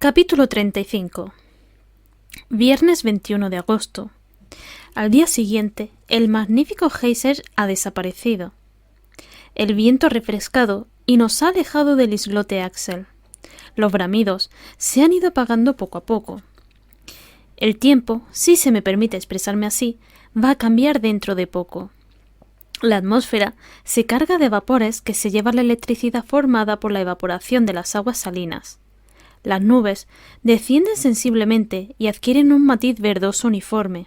Capítulo 35. Viernes 21 de agosto. Al día siguiente, el magnífico geyser ha desaparecido. El viento ha refrescado y nos ha alejado del islote Axel. Los bramidos se han ido apagando poco a poco. El tiempo, si se me permite expresarme así, va a cambiar dentro de poco. La atmósfera se carga de vapores que se lleva la electricidad formada por la evaporación de las aguas salinas. Las nubes descienden sensiblemente y adquieren un matiz verdoso uniforme.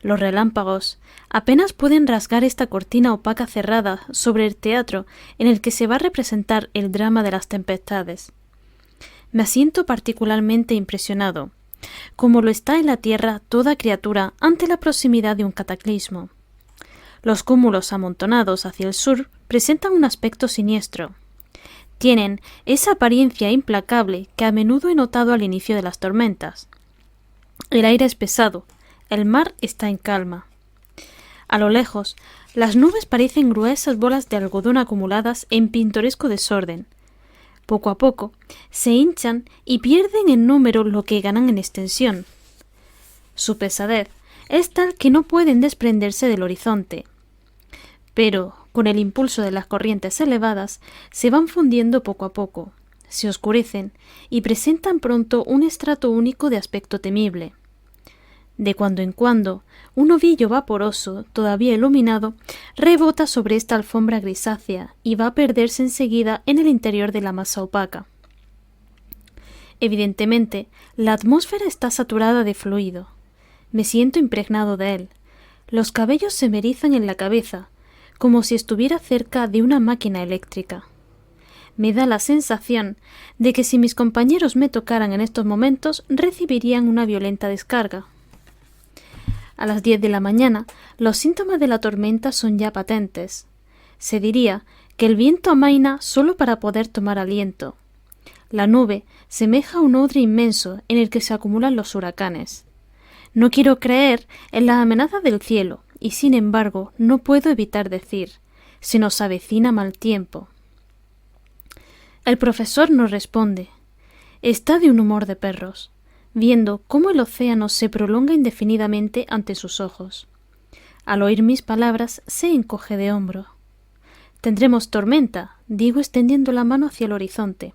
Los relámpagos apenas pueden rasgar esta cortina opaca cerrada sobre el teatro en el que se va a representar el drama de las tempestades. Me siento particularmente impresionado, como lo está en la tierra toda criatura ante la proximidad de un cataclismo. Los cúmulos amontonados hacia el sur presentan un aspecto siniestro. Tienen esa apariencia implacable que a menudo he notado al inicio de las tormentas. El aire es pesado, el mar está en calma. A lo lejos, las nubes parecen gruesas bolas de algodón acumuladas en pintoresco desorden. Poco a poco, se hinchan y pierden en número lo que ganan en extensión. Su pesadez es tal que no pueden desprenderse del horizonte. Pero, con el impulso de las corrientes elevadas, se van fundiendo poco a poco, se oscurecen y presentan pronto un estrato único de aspecto temible. De cuando en cuando, un ovillo vaporoso, todavía iluminado, rebota sobre esta alfombra grisácea y va a perderse enseguida en el interior de la masa opaca. Evidentemente, la atmósfera está saturada de fluido. Me siento impregnado de él. Los cabellos se me erizan en la cabeza, como si estuviera cerca de una máquina eléctrica. Me da la sensación de que si mis compañeros me tocaran en estos momentos recibirían una violenta descarga. A las 10 de la mañana, los síntomas de la tormenta son ya patentes. Se diría que el viento amaina solo para poder tomar aliento. La nube semeja a un odre inmenso en el que se acumulan los huracanes. No quiero creer en las amenazas del cielo, y sin embargo no puedo evitar decir: se nos avecina mal tiempo. El profesor nos responde. Está de un humor de perros, viendo cómo el océano se prolonga indefinidamente ante sus ojos. Al oír mis palabras se encoge de hombro. Tendremos tormenta, digo extendiendo la mano hacia el horizonte.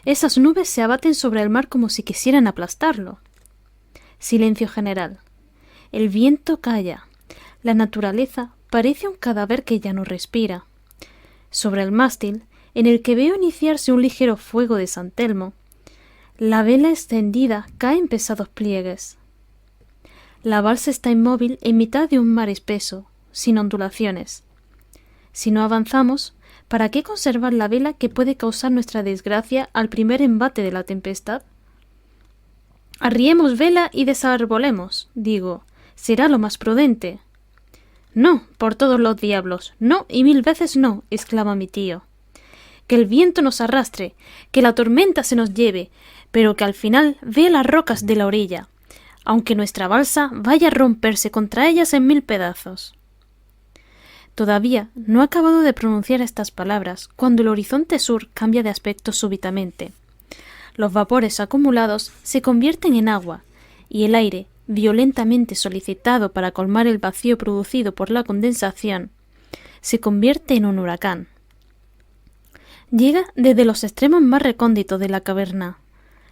Esas nubes se abaten sobre el mar como si quisieran aplastarlo. Silencio general. El viento calla. La naturaleza parece un cadáver que ya no respira. Sobre el mástil, en el que veo iniciarse un ligero fuego de San Telmo, la vela extendida cae en pesados pliegues. La balsa está inmóvil en mitad de un mar espeso, sin ondulaciones. Si no avanzamos, ¿para qué conservar la vela que puede causar nuestra desgracia al primer embate de la tempestad? Arriemos vela y desarbolemos, digo, será lo más prudente. No, por todos los diablos, no y 1000 veces no, exclama mi tío. Que el viento nos arrastre, que la tormenta se nos lleve, pero que al final vea las rocas de la orilla, aunque nuestra balsa vaya a romperse contra ellas en 1000 pedazos. Todavía no he acabado de pronunciar estas palabras cuando el horizonte sur cambia de aspecto súbitamente. Los vapores acumulados se convierten en agua, y el aire, violentamente solicitado para colmar el vacío producido por la condensación, se convierte en un huracán. Llega desde los extremos más recónditos de la caverna.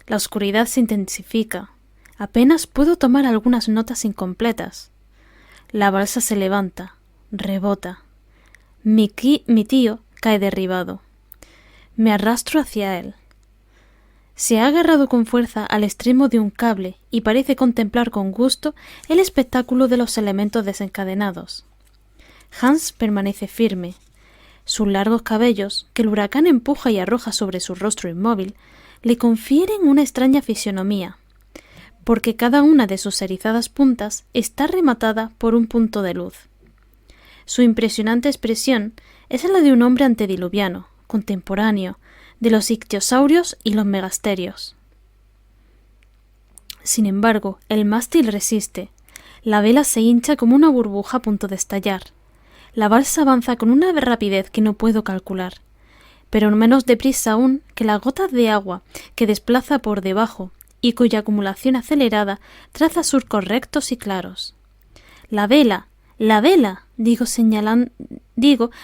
La oscuridad se intensifica. Apenas puedo tomar algunas notas incompletas. La balsa se levanta, rebota. Mi tío cae derribado. Me arrastro hacia él. Se ha agarrado con fuerza al extremo de un cable y parece contemplar con gusto el espectáculo de los elementos desencadenados. Hans permanece firme. Sus largos cabellos, que el huracán empuja y arroja sobre su rostro inmóvil, le confieren una extraña fisonomía, porque cada una de sus erizadas puntas está rematada por un punto de luz. Su impresionante expresión es la de un hombre antediluviano, contemporáneo, de los ictiosaurios y los megasterios. Sin embargo, el mástil resiste. La vela se hincha como una burbuja a punto de estallar. La balsa avanza con una rapidez que no puedo calcular. pero menos deprisa aún que las gotas de agua que desplaza por debajo y cuya acumulación acelerada traza surcos rectos y claros. ¡La vela! ¡La vela! Digo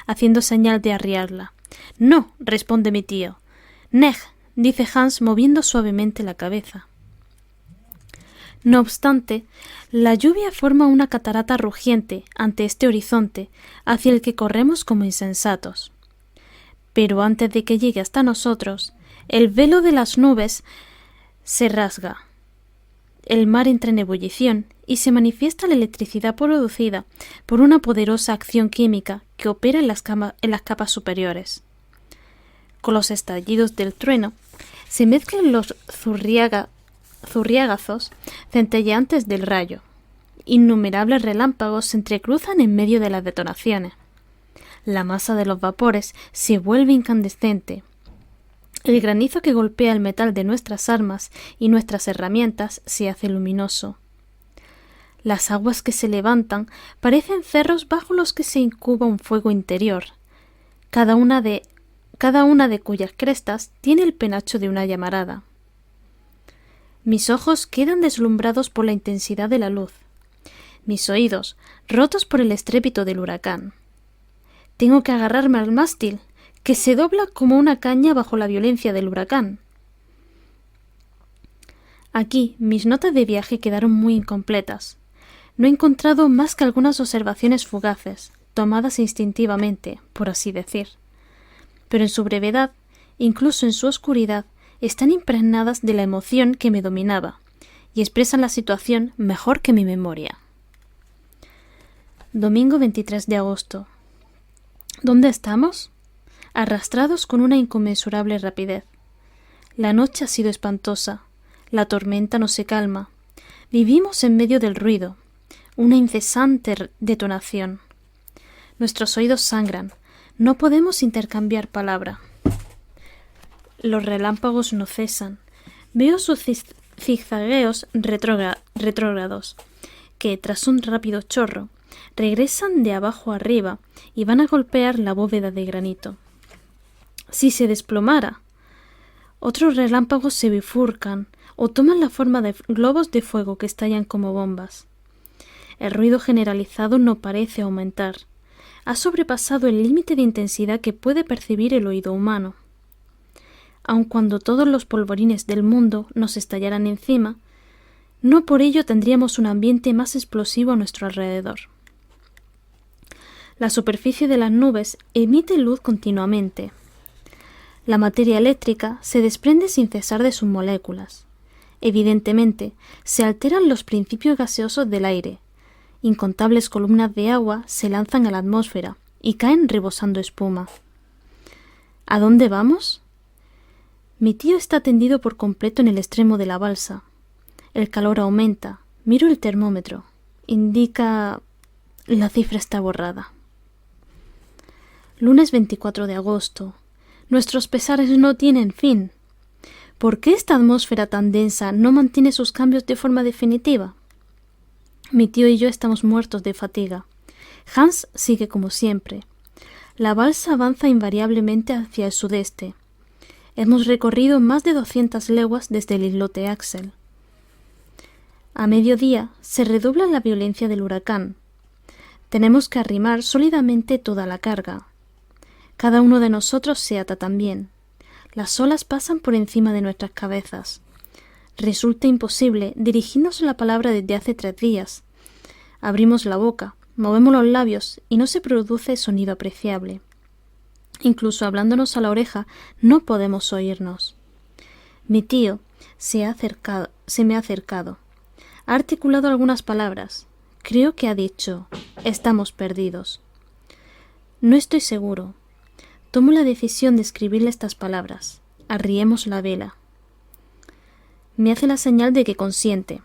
haciendo señal de arriarla. No, responde mi tío. Neg, dice Hans moviendo suavemente la cabeza. No obstante, la lluvia forma una catarata rugiente ante este horizonte hacia el que corremos como insensatos. Pero antes de que llegue hasta nosotros, el velo de las nubes se rasga. El mar entra en ebullición y se manifiesta la electricidad producida por una poderosa acción química que opera en las capas superiores. Con los estallidos del trueno se mezclan los zurriagazos centelleantes del rayo. Innumerables relámpagos se entrecruzan en medio de las detonaciones. La masa de los vapores se vuelve incandescente. El granizo que golpea el metal de nuestras armas y nuestras herramientas se hace luminoso. Las aguas que se levantan parecen cerros bajo los que se incuba un fuego interior, cada una de cuyas crestas tiene el penacho de una llamarada. Mis ojos quedan deslumbrados por la intensidad de la luz, mis oídos rotos por el estrépito del huracán. Tengo que agarrarme al mástil, que se dobla como una caña bajo la violencia del huracán. Aquí mis notas de viaje quedaron muy incompletas. No he encontrado más que algunas observaciones fugaces, tomadas instintivamente, por así decir. Pero en su brevedad, incluso en su oscuridad, están impregnadas de la emoción que me dominaba y expresan la situación mejor que mi memoria. Domingo 23 de agosto. ¿Dónde estamos? Arrastrados con una inconmensurable rapidez. La noche ha sido espantosa, la tormenta no se calma. Vivimos en medio del ruido, una incesante detonación. Nuestros oídos sangran, no podemos intercambiar palabra. Los relámpagos no cesan. Veo sus zigzagueos retrógrados, que, tras un rápido chorro, regresan de abajo arriba y van a golpear la bóveda de granito. Si se desplomara, otros relámpagos se bifurcan o toman la forma de globos de fuego que estallan como bombas. El ruido generalizado no parece aumentar. Ha sobrepasado el límite de intensidad que puede percibir el oído humano. Aun cuando todos los polvorines del mundo nos estallaran encima, no por ello tendríamos un ambiente más explosivo a nuestro alrededor. La superficie de las nubes emite luz continuamente. La materia eléctrica se desprende sin cesar de sus moléculas. Evidentemente, se alteran los principios gaseosos del aire. Incontables columnas de agua se lanzan a la atmósfera y caen rebosando espuma. ¿A dónde vamos? Mi tío está tendido por completo en el extremo de la balsa. El calor aumenta. Miro el termómetro. Indica... La cifra está borrada. Lunes 24 de agosto. Nuestros pesares no tienen fin. ¿Por qué esta atmósfera tan densa no mantiene sus cambios de forma definitiva? Mi tío y yo estamos muertos de fatiga. Hans sigue como siempre. La balsa avanza invariablemente hacia el sudeste. Hemos recorrido más de 200 leguas desde el islote Axel. A mediodía se redobla la violencia del huracán. Tenemos que arrimar sólidamente toda la carga. Cada uno de nosotros se ata también. Las olas pasan por encima de nuestras cabezas. Resulta imposible dirigirnos la palabra desde hace 3 días. Abrimos la boca, movemos los labios y no se produce sonido apreciable. Incluso hablándonos a la oreja no podemos oírnos. Mi tío se me ha acercado. Ha articulado algunas palabras. Creo que ha dicho: estamos perdidos. No estoy seguro. Tomo la decisión de escribirle estas palabras. Arriemos la vela. Me hace la señal de que consiente.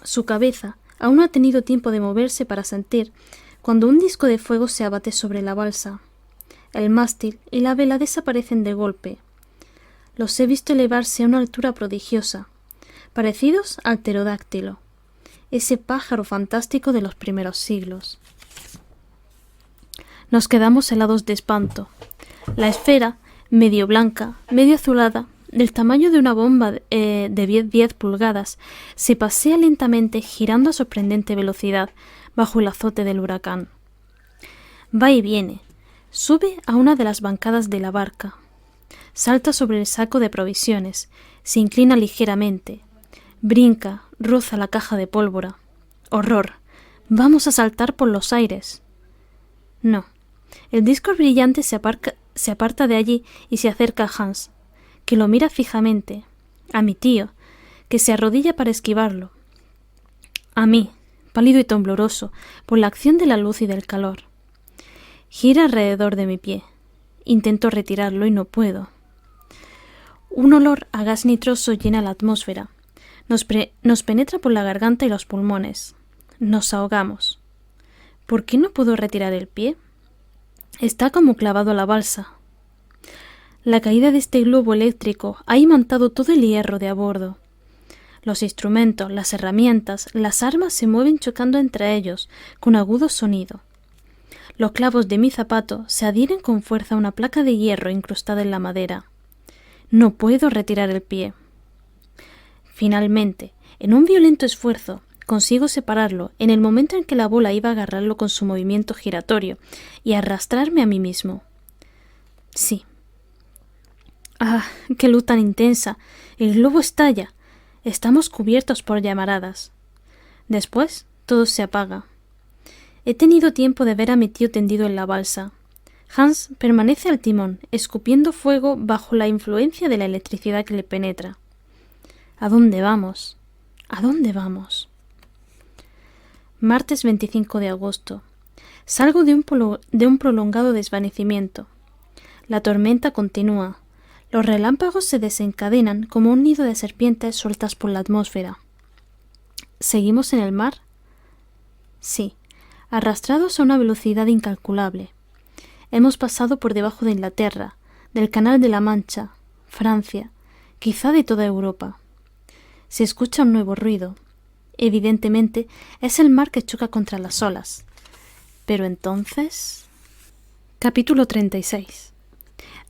Su cabeza aún no ha tenido tiempo de moverse para sentir cuando un disco de fuego se abate sobre la balsa. El mástil y la vela desaparecen de golpe. Los he visto elevarse a una altura prodigiosa, parecidos al pterodáctilo, ese pájaro fantástico de los primeros siglos. Nos quedamos helados de espanto. La esfera medio blanca, medio azulada, del tamaño de una bomba de 10 pulgadas, se pasea lentamente girando a sorprendente velocidad bajo el azote del huracán. Va y viene, sube a una de las bancadas de la barca, salta sobre el saco de provisiones, se inclina ligeramente, brinca, roza la caja de pólvora. ¡Horror! ¡Vamos a saltar por los aires! No. El disco brillante se aparta de allí y se acerca a Hans, que lo mira fijamente, a mi tío, que se arrodilla para esquivarlo, a mí, pálido y tembloroso por la acción de la luz y del calor. Gira alrededor de mi pie. Intento retirarlo y no puedo. Un olor a gas nitroso llena la atmósfera. Nos penetra por la garganta y los pulmones. Nos ahogamos. ¿Por qué no puedo retirar el pie? Está como clavado a la balsa. La caída de este globo eléctrico ha imantado todo el hierro de a bordo. Los instrumentos, las herramientas, las armas se mueven chocando entre ellos con agudo sonido. Los clavos de mi zapato se adhieren con fuerza a una placa de hierro incrustada en la madera. No puedo retirar el pie. Finalmente, en un violento esfuerzo, consigo separarlo en el momento en que la bola iba a agarrarlo con su movimiento giratorio y arrastrarme a mí mismo. Sí. ¡Ah, qué luz tan intensa! El globo estalla. Estamos cubiertos por llamaradas. Después, todo se apaga. He tenido tiempo de ver a mi tío tendido en la balsa. Hans permanece al timón, escupiendo fuego bajo la influencia de la electricidad que le penetra. ¿A dónde vamos? ¿A dónde vamos? Martes 25 de agosto. Salgo de un prolongado desvanecimiento. La tormenta continúa. Los relámpagos se desencadenan como un nido de serpientes sueltas por la atmósfera. ¿Seguimos en el mar? Sí, arrastrados a una velocidad incalculable. Hemos pasado por debajo de Inglaterra, del Canal de la Mancha, Francia, quizá de toda Europa. Se escucha un nuevo ruido. Evidentemente, es el mar que choca contra las olas. Pero entonces... Capítulo 36.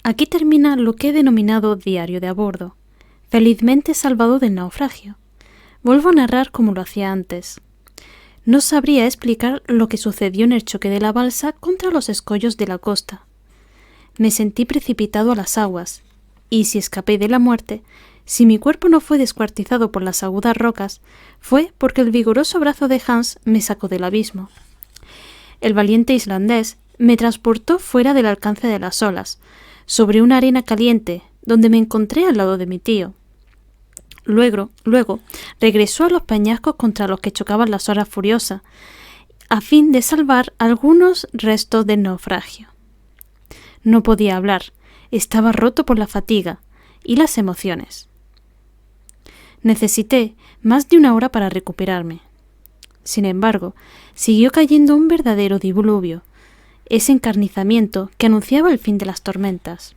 Aquí termina lo que he denominado diario de a bordo, felizmente salvado del naufragio. Vuelvo a narrar como lo hacía antes. No sabría explicar lo que sucedió en el choque de la balsa contra los escollos de la costa. Me sentí precipitado a las aguas, y si escapé de la muerte, si mi cuerpo no fue descuartizado por las agudas rocas, fue porque el vigoroso brazo de Hans me sacó del abismo. El valiente islandés me transportó fuera del alcance de las olas, sobre una arena caliente, donde me encontré al lado de mi tío. Luego, regresó a los peñascos contra los que chocaban las olas furiosas, a fin de salvar algunos restos del naufragio. No podía hablar, estaba roto por la fatiga y las emociones. Necesité más de una hora para recuperarme. Sin embargo, siguió cayendo un verdadero diluvio, ese encarnizamiento que anunciaba el fin de las tormentas.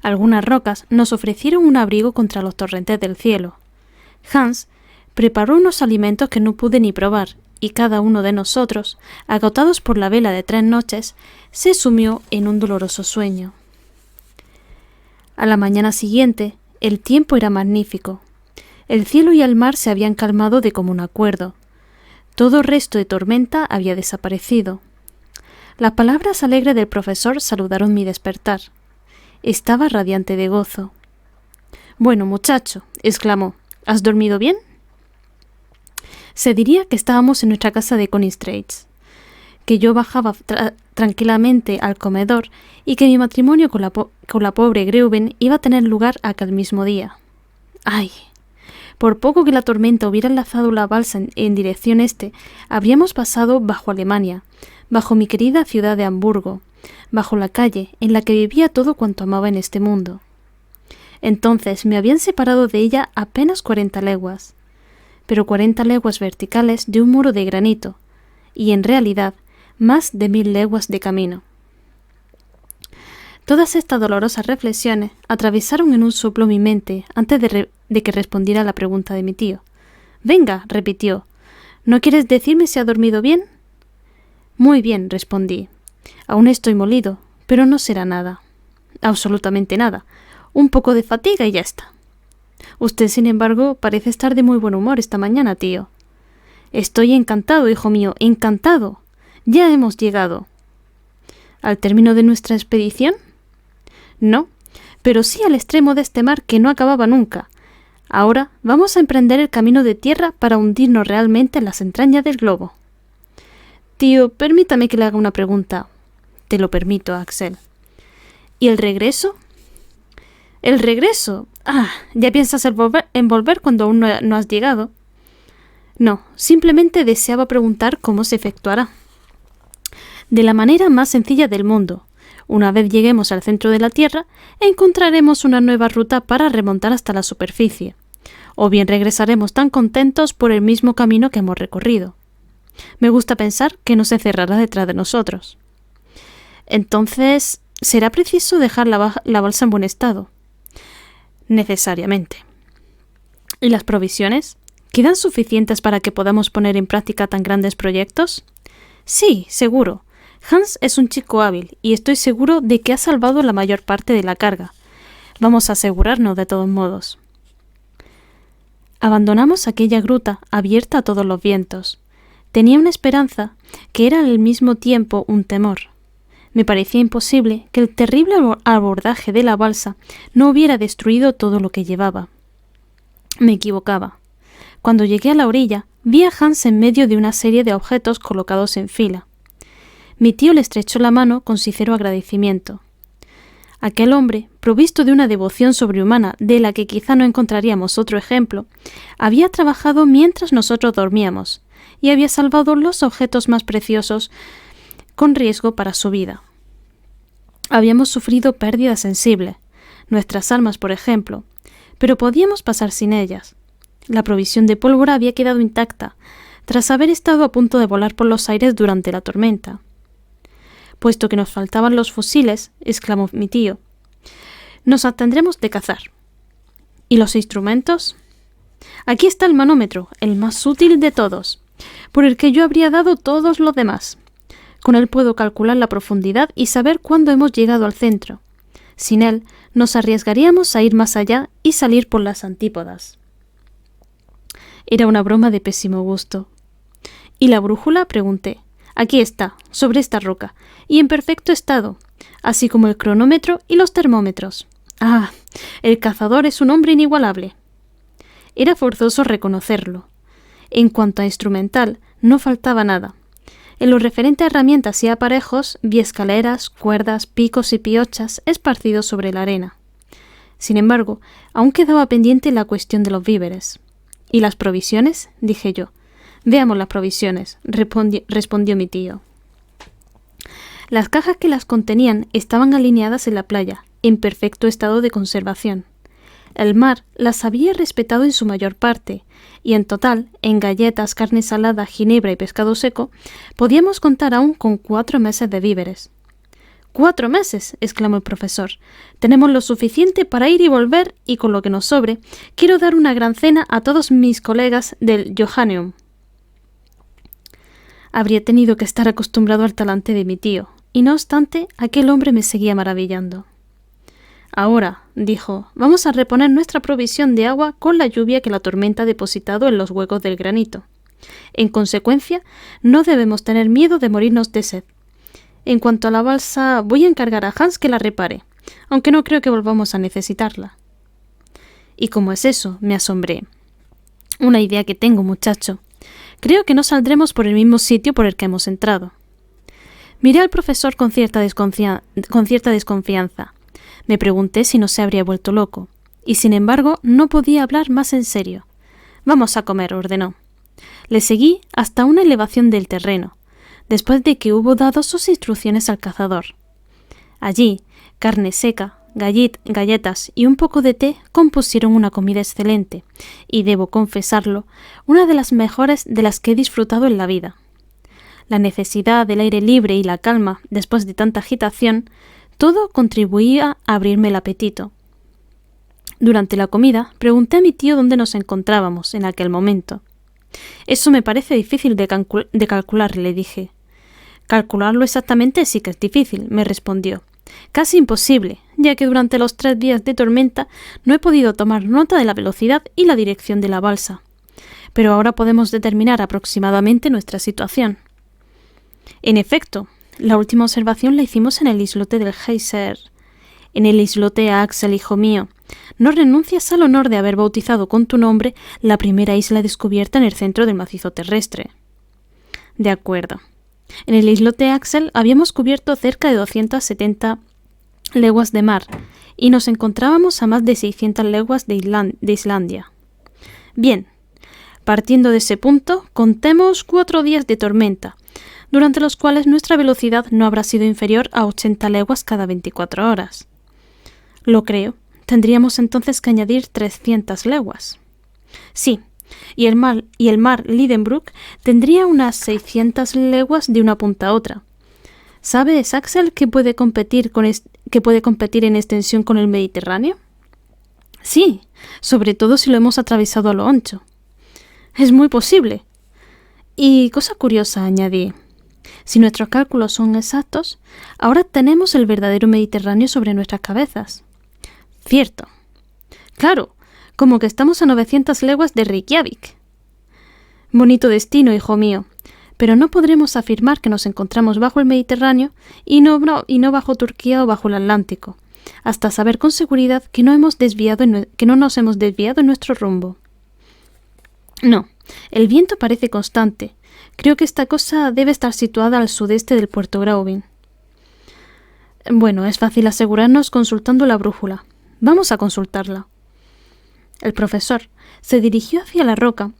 Algunas rocas nos ofrecieron un abrigo contra los torrentes del cielo. Hans preparó unos alimentos que no pude ni probar, y cada uno de nosotros, agotados por la vela de 3 noches, se sumió en un doloroso sueño. A la mañana siguiente, el tiempo era magnífico. El cielo y el mar se habían calmado de común acuerdo. Todo resto de tormenta había desaparecido. Las palabras alegres del profesor saludaron mi despertar. Estaba radiante de gozo. «Bueno, muchacho», exclamó, «¿has dormido bien?» Se diría que estábamos en nuestra casa de Coney Straits, que yo bajaba tranquilamente al comedor y que mi matrimonio con la pobre Greuben iba a tener lugar aquel mismo día. ¡Ay! Por poco que la tormenta hubiera enlazado la balsa en dirección este, habríamos pasado bajo Alemania, bajo mi querida ciudad de Hamburgo, bajo la calle en la que vivía todo cuanto amaba en este mundo. Entonces me habían separado de ella apenas 40 leguas, pero 40 leguas verticales de un muro de granito, y en realidad más de 1000 leguas de camino. Todas estas dolorosas reflexiones atravesaron en un soplo mi mente antes de que respondiera a la pregunta de mi tío. «Venga», repitió, «¿no quieres decirme si ha dormido bien?» «Muy bien», respondí. «Aún estoy molido, pero no será nada». absolutamente nada. Un poco de fatiga y ya está. Usted, sin embargo, parece estar de muy buen humor esta mañana, tío. Estoy encantado, hijo mío, encantado. Ya hemos llegado. ¿Al término de nuestra expedición? No, pero sí al extremo de este mar que no acababa nunca. Ahora vamos a emprender el camino de tierra para hundirnos realmente en las entrañas del globo. Tío, permítame que le haga una pregunta. Te lo permito, Axel. ¿Y el regreso? ¿El regreso? Ah, ¿ya piensas en volver cuando aún no has llegado? No, simplemente deseaba preguntar cómo se efectuará. De la manera más sencilla del mundo. Una vez lleguemos al centro de la Tierra, encontraremos una nueva ruta para remontar hasta la superficie. O bien regresaremos tan contentos por el mismo camino que hemos recorrido. Me gusta pensar que no se cerrará detrás de nosotros. Entonces, ¿será preciso dejar la balsa en buen estado? Necesariamente. ¿Y las provisiones? ¿Quedan suficientes para que podamos poner en práctica tan grandes proyectos? Sí, seguro. Hans es un chico hábil y estoy seguro de que ha salvado la mayor parte de la carga. Vamos a asegurarnos de todos modos. Abandonamos aquella gruta abierta a todos los vientos. Tenía una esperanza que era al mismo tiempo un temor. Me parecía imposible que el terrible abordaje de la balsa no hubiera destruido todo lo que llevaba. Me equivocaba. Cuando llegué a la orilla, vi a Hans en medio de una serie de objetos colocados en fila. Mi tío le estrechó la mano con sincero agradecimiento. Aquel hombre, provisto de una devoción sobrehumana de la que quizá no encontraríamos otro ejemplo, había trabajado mientras nosotros dormíamos y había salvado los objetos más preciosos con riesgo para su vida. Habíamos sufrido pérdidas sensibles, nuestras armas, por ejemplo, pero podíamos pasar sin ellas. La provisión de pólvora había quedado intacta, tras haber estado a punto de volar por los aires durante la tormenta. Puesto que nos faltaban los fusiles, exclamó mi tío, nos abstendremos de cazar. ¿Y los instrumentos? Aquí está el manómetro, el más útil de todos, por el que yo habría dado todos los demás. Con él puedo calcular la profundidad y saber cuándo hemos llegado al centro. Sin él, nos arriesgaríamos a ir más allá y salir por las antípodas. Era una broma de pésimo gusto. ¿Y la brújula? Pregunté. Aquí está, sobre esta roca, y en perfecto estado, así como el cronómetro y los termómetros. Ah, el cazador es un hombre inigualable. Era forzoso reconocerlo. En cuanto a instrumental, no faltaba nada. En lo referente a herramientas y aparejos, vi escaleras, cuerdas, picos y piochas esparcidos sobre la arena. Sin embargo, aún quedaba pendiente la cuestión de los víveres. ¿Y las provisiones? Dije yo. Veamos las provisiones, respondió mi tío. Las cajas que las contenían estaban alineadas en la playa, en perfecto estado de conservación. El mar las había respetado en su mayor parte, y en total, en galletas, carne salada, ginebra y pescado seco, podíamos contar aún con 4 meses de víveres. —¡4 meses! —exclamó el profesor. Tenemos lo suficiente para ir y volver, y con lo que nos sobre, quiero dar una gran cena a todos mis colegas del Johanneum. Habría tenido que estar acostumbrado al talante de mi tío, y no obstante, aquel hombre me seguía maravillando. Ahora, dijo, vamos a reponer nuestra provisión de agua con la lluvia que la tormenta ha depositado en los huecos del granito. En consecuencia, no debemos tener miedo de morirnos de sed. En cuanto a la balsa, voy a encargar a Hans que la repare, aunque no creo que volvamos a necesitarla. ¿Y cómo es eso? Me asombré. Una idea que tengo, muchacho. Creo que no saldremos por el mismo sitio por el que hemos entrado. Miré al profesor con cierta desconfianza. Me pregunté si no se habría vuelto loco, y sin embargo no podía hablar más en serio. Vamos a comer, ordenó. Le seguí hasta una elevación del terreno, después de que hubo dado sus instrucciones al cazador. Allí, carne seca, galletas y un poco de té compusieron una comida excelente, y debo confesarlo, una de las mejores de las que he disfrutado en la vida. La necesidad del aire libre y la calma, después de tanta agitación, todo contribuía a abrirme el apetito. Durante la comida, pregunté a mi tío dónde nos encontrábamos en aquel momento. Eso me parece difícil de calcular, le dije. Calcularlo exactamente sí que es difícil, me respondió. Casi imposible, ya que durante los 3 días de tormenta no he podido tomar nota de la velocidad y la dirección de la balsa. Pero ahora podemos determinar aproximadamente nuestra situación. En efecto, la última observación la hicimos en el islote del Geyser. En el islote Axel, hijo mío. No renuncias al honor de haber bautizado con tu nombre la primera isla descubierta en el centro del macizo terrestre. De acuerdo. En el islote Axel habíamos cubierto cerca de 270 leguas de mar y nos encontrábamos a más de 600 leguas de Islandia. Bien, partiendo de ese punto, contemos 4 días de tormenta, durante los cuales nuestra velocidad no habrá sido inferior a 80 leguas cada 24 horas. Lo creo. Tendríamos entonces que añadir 300 leguas. Sí, y el mar Lidenbrock tendría unas 600 leguas de una punta a otra. ¿Sabes, Axel, que puede competir en extensión con el Mediterráneo? Sí, sobre todo si lo hemos atravesado a lo ancho. Es muy posible. Y cosa curiosa, añadí. Si nuestros cálculos son exactos, ahora tenemos el verdadero Mediterráneo sobre nuestras cabezas. Cierto. Claro, como que estamos a 900 leguas de Reykjavik. Bonito destino, hijo mío, pero no podremos afirmar que nos encontramos bajo el Mediterráneo y no bajo Turquía o bajo el Atlántico, hasta saber con seguridad que no nos hemos desviado en nuestro rumbo. No, el viento parece constante. Creo que esta cosa debe estar situada al sudeste del puerto Graubünden. Bueno, es fácil asegurarnos consultando la brújula. Vamos a consultarla. El profesor se dirigió hacia la roca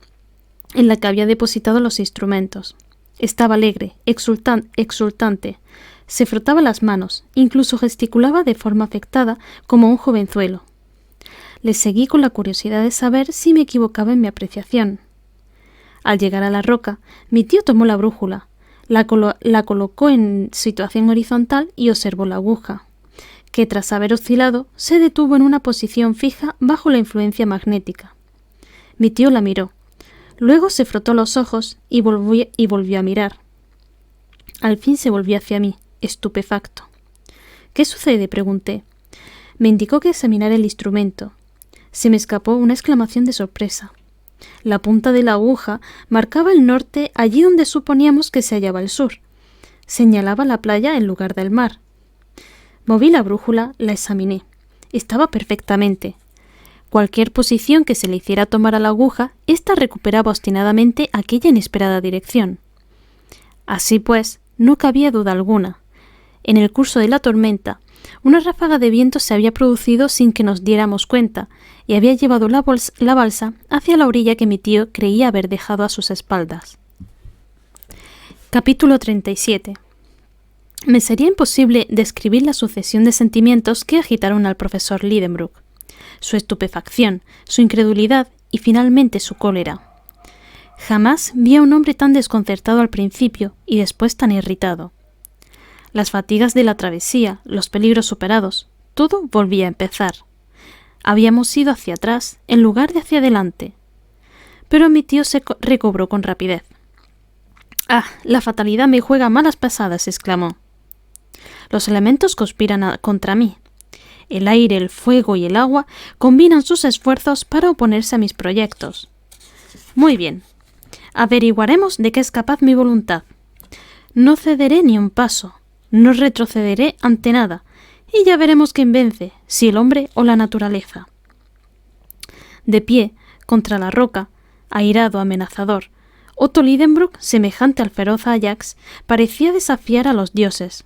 en la que había depositado los instrumentos. Estaba alegre, exultante. Se frotaba las manos, incluso gesticulaba de forma afectada como un jovenzuelo. Le seguí con la curiosidad de saber si me equivocaba en mi apreciación. Al llegar a la roca, mi tío tomó la brújula, la colocó en situación horizontal y observó la aguja, que tras haber oscilado se detuvo en una posición fija bajo la influencia magnética. Mi tío la miró. Luego se frotó los ojos y volvió a mirar. Al fin se volvió hacia mí, estupefacto. ¿Qué sucede?, pregunté. Me indicó que examinara el instrumento. Se me escapó una exclamación de sorpresa. La punta de la aguja marcaba el norte allí donde suponíamos que se hallaba el sur. Señalaba la playa en lugar del mar. Moví la brújula, la examiné. Estaba perfectamente. Cualquier posición que se le hiciera tomar a la aguja, ésta recuperaba obstinadamente aquella inesperada dirección. Así pues, no cabía duda alguna. En el curso de la tormenta, una ráfaga de viento se había producido sin que nos diéramos cuenta y había llevado la balsa hacia la orilla que mi tío creía haber dejado a sus espaldas. Capítulo 37. Me sería imposible describir la sucesión de sentimientos que agitaron al profesor Lidenbrock, su estupefacción, su incredulidad y finalmente su cólera. Jamás vi a un hombre tan desconcertado al principio y después tan irritado. Las fatigas de la travesía, los peligros superados, todo volvía a empezar. Habíamos ido hacia atrás en lugar de hacia adelante. Pero mi tío se recobró con rapidez. «¡Ah! La fatalidad me juega malas pasadas», exclamó. «Los elementos conspiran contra mí. El aire, el fuego y el agua combinan sus esfuerzos para oponerse a mis proyectos. Muy bien. Averiguaremos de qué es capaz mi voluntad. No cederé ni un paso. No retrocederé ante nada. Y ya veremos quién vence, si el hombre o la naturaleza». De pie, contra la roca, airado, amenazador, Otto Lidenbrock, semejante al feroz Ajax, parecía desafiar a los dioses.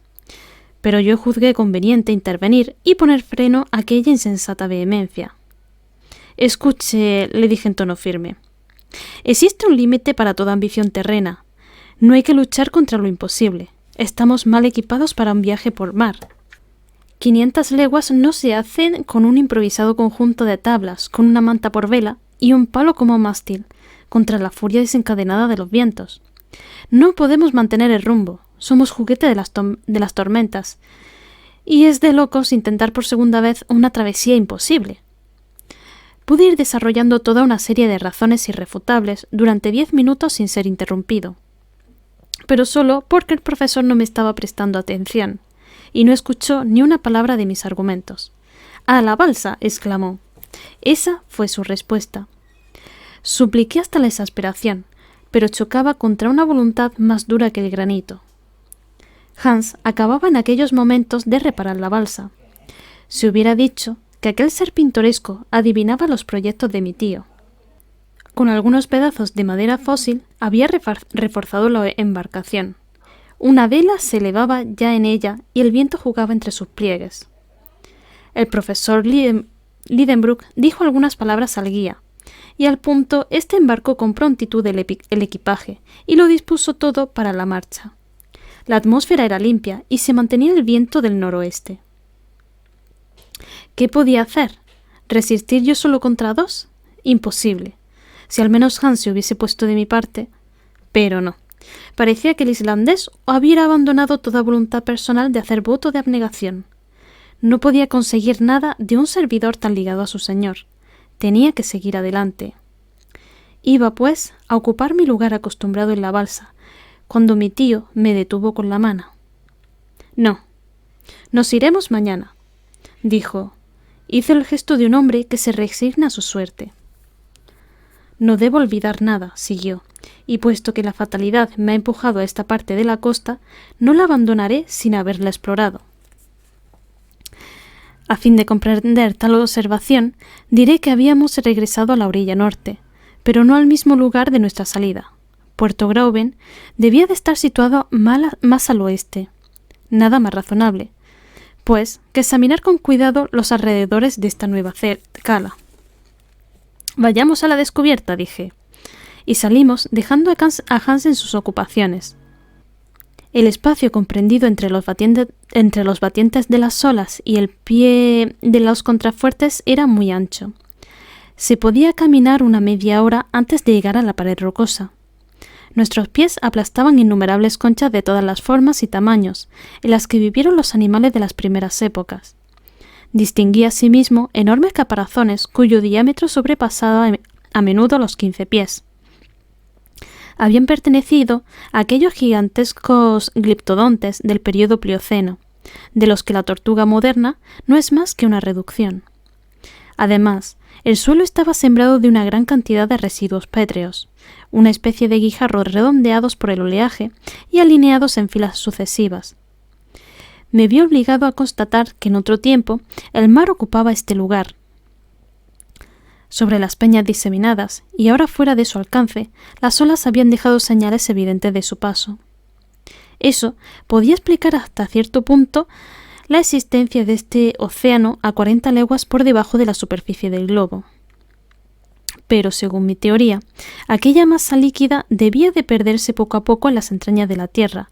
Pero yo juzgué conveniente intervenir y poner freno a aquella insensata vehemencia. «Escuche», le dije en tono firme. «Existe un límite para toda ambición terrena. No hay que luchar contra lo imposible. Estamos mal equipados para un viaje por mar. 500 leguas no se hacen con un improvisado conjunto de tablas, con una manta por vela y un palo como mástil, contra la furia desencadenada de los vientos. No podemos mantener el rumbo. Somos juguete de las tormentas. Y es de locos intentar por segunda vez una travesía imposible». Pude ir desarrollando toda una serie de razones irrefutables durante 10 minutos sin ser interrumpido. Pero solo porque el profesor no me estaba prestando atención. y no escuchó ni una palabra de mis argumentos. «¡A la balsa!», exclamó. Esa fue su respuesta. Supliqué hasta la exasperación, pero chocaba contra una voluntad más dura que el granito. Hans acababa en aquellos momentos de reparar la balsa. Se hubiera dicho que aquel ser pintoresco adivinaba los proyectos de mi tío. Con algunos pedazos de madera fósil había reforzado la embarcación. Una vela se elevaba ya en ella y el viento jugaba entre sus pliegues. El profesor Lidenbrock dijo algunas palabras al guía, y al punto éste embarcó con prontitud el equipaje y lo dispuso todo para la marcha. La atmósfera era limpia y se mantenía el viento del noroeste. ¿Qué podía hacer? ¿Resistir yo solo contra dos? Imposible. Si al menos Hans se hubiese puesto de mi parte. Pero no. Parecía que el islandés hubiera abandonado toda voluntad personal de hacer voto de abnegación. No podía conseguir nada de un servidor tan ligado a su señor. Tenía que seguir adelante. Iba, pues, a ocupar mi lugar acostumbrado en la balsa, cuando mi tío me detuvo con la mano. «No, nos iremos mañana», dijo. Hizo el gesto de un hombre que se resigna a su suerte. «No debo olvidar nada», siguió, «y puesto que la fatalidad me ha empujado a esta parte de la costa, no la abandonaré sin haberla explorado». A fin de comprender tal observación, diré que habíamos regresado a la orilla norte, pero no al mismo lugar de nuestra salida. Puerto Grauben debía de estar situado más al oeste. Nada más razonable, pues, que examinar con cuidado los alrededores de esta nueva cala. «Vayamos a la descubierta», dije, y salimos dejando a Hans en sus ocupaciones. El espacio comprendido entre los batientes de las olas y el pie de los contrafuertes era muy ancho. Se podía caminar una media hora antes de llegar a la pared rocosa. Nuestros pies aplastaban innumerables conchas de todas las formas y tamaños, en las que vivieron los animales de las primeras épocas. Distinguí asimismo enormes caparazones cuyo diámetro sobrepasaba a menudo los 15 pies. Habían pertenecido a aquellos gigantescos gliptodontes del período Plioceno, de los que la tortuga moderna no es más que una reducción. Además, el suelo estaba sembrado de una gran cantidad de residuos pétreos, una especie de guijarros redondeados por el oleaje y alineados en filas sucesivas. Me vi obligado a constatar que en otro tiempo el mar ocupaba este lugar. Sobre las peñas diseminadas, y ahora fuera de su alcance, las olas habían dejado señales evidentes de su paso. Eso podía explicar hasta cierto punto la existencia de este océano a 40 leguas por debajo de la superficie del globo. Pero, según mi teoría, aquella masa líquida debía de perderse poco a poco en las entrañas de la Tierra,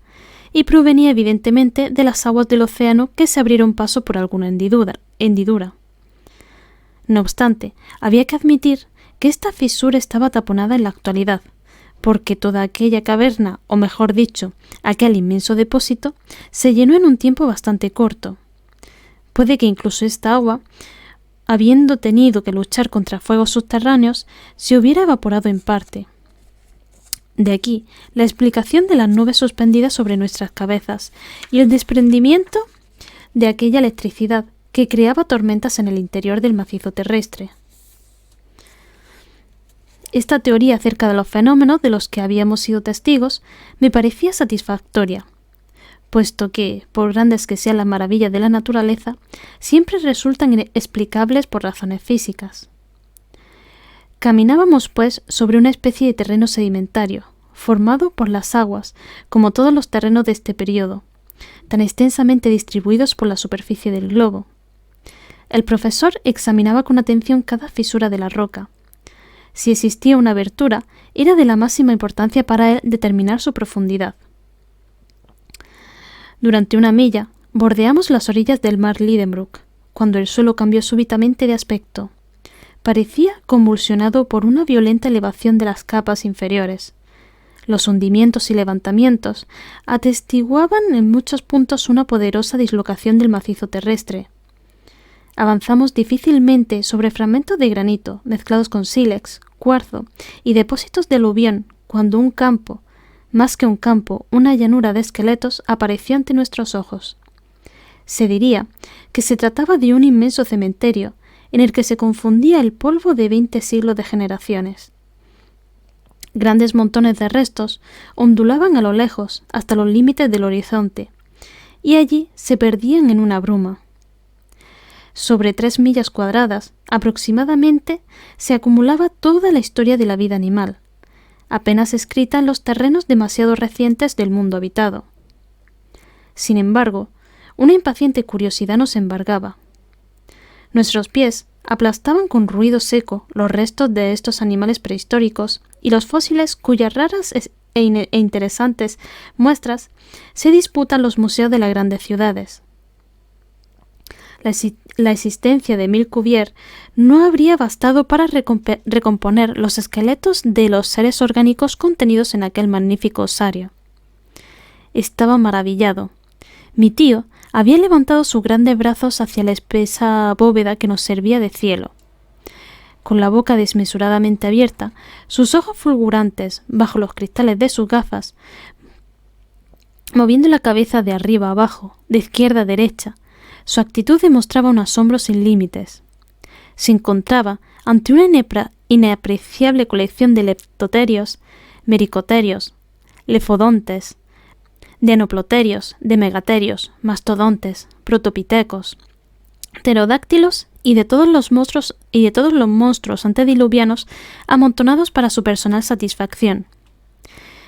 y provenía evidentemente de las aguas del océano que se abrieron paso por alguna hendidura. No obstante, había que admitir que esta fisura estaba taponada en la actualidad, porque toda aquella caverna, o mejor dicho, aquel inmenso depósito, se llenó en un tiempo bastante corto. Puede que incluso esta agua, habiendo tenido que luchar contra fuegos subterráneos, se hubiera evaporado en parte. De aquí la explicación de las nubes suspendidas sobre nuestras cabezas y el desprendimiento de aquella electricidad que creaba tormentas en el interior del macizo terrestre. Esta teoría acerca de los fenómenos de los que habíamos sido testigos me parecía satisfactoria, puesto que, por grandes que sean las maravillas de la naturaleza, siempre resultan inexplicables por razones físicas. Caminábamos, pues, sobre una especie de terreno sedimentario, formado por las aguas, como todos los terrenos de este periodo, tan extensamente distribuidos por la superficie del globo. El profesor examinaba con atención cada fisura de la roca. Si existía una abertura, era de la máxima importancia para él determinar su profundidad. Durante una milla, bordeamos las orillas del mar Lidenbrock, cuando el suelo cambió súbitamente de aspecto. Parecía convulsionado por una violenta elevación de las capas inferiores. Los hundimientos y levantamientos atestiguaban en muchos puntos una poderosa dislocación del macizo terrestre. Avanzamos difícilmente sobre fragmentos de granito mezclados con sílex, cuarzo y depósitos de aluvión cuando un campo, más que un campo, una llanura de esqueletos apareció ante nuestros ojos. Se diría que se trataba de un inmenso cementerio en el que se confundía el polvo de 20 siglos de generaciones. Grandes montones de restos ondulaban a lo lejos hasta los límites del horizonte, y allí se perdían en una bruma. Sobre 3 millas cuadradas, aproximadamente, se acumulaba toda la historia de la vida animal, apenas escrita en los terrenos demasiado recientes del mundo habitado. Sin embargo, una impaciente curiosidad nos embargaba. Nuestros pies aplastaban con ruido seco los restos de estos animales prehistóricos y los fósiles cuyas raras e interesantes muestras se disputan los museos de las grandes ciudades. La existencia de 1000 Cuvier no habría bastado para recomponer los esqueletos de los seres orgánicos contenidos en aquel magnífico osario. Estaba maravillado. Mi tío había levantado sus grandes brazos hacia la espesa bóveda que nos servía de cielo. Con la boca desmesuradamente abierta, sus ojos fulgurantes bajo los cristales de sus gafas, moviendo la cabeza de arriba a abajo, de izquierda a derecha, su actitud demostraba un asombro sin límites. Se encontraba ante una inapreciable colección de leptoterios, mericoterios, lefodontes, dianoploterios, demegaterios, mastodontes, protopitecos, pterodáctilos y de todos los monstruos antediluvianos amontonados para su personal satisfacción.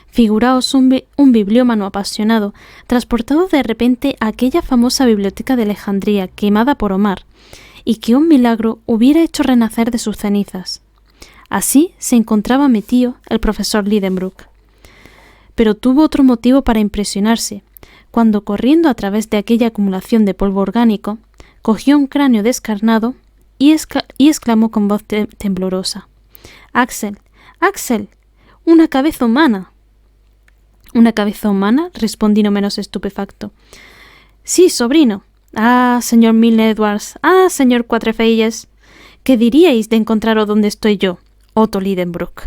Figuraos un bibliómano apasionado, transportado de repente a aquella famosa biblioteca de Alejandría quemada por Omar, y que un milagro hubiera hecho renacer de sus cenizas. Así se encontraba mi tío, el profesor Lidenbrock. Pero tuvo otro motivo para impresionarse, cuando, corriendo a través de aquella acumulación de polvo orgánico, cogió un cráneo descarnado y exclamó con voz temblorosa: «¡Axel! ¡Axel! ¡Una cabeza humana!». «¿Una cabeza humana?», respondí no menos estupefacto. «Sí, sobrino. Ah, señor Milne Edwards. Ah, señor Cuatrefeuilles. ¿Qué diríais de encontraros donde estoy yo, Otto Lidenbrock?».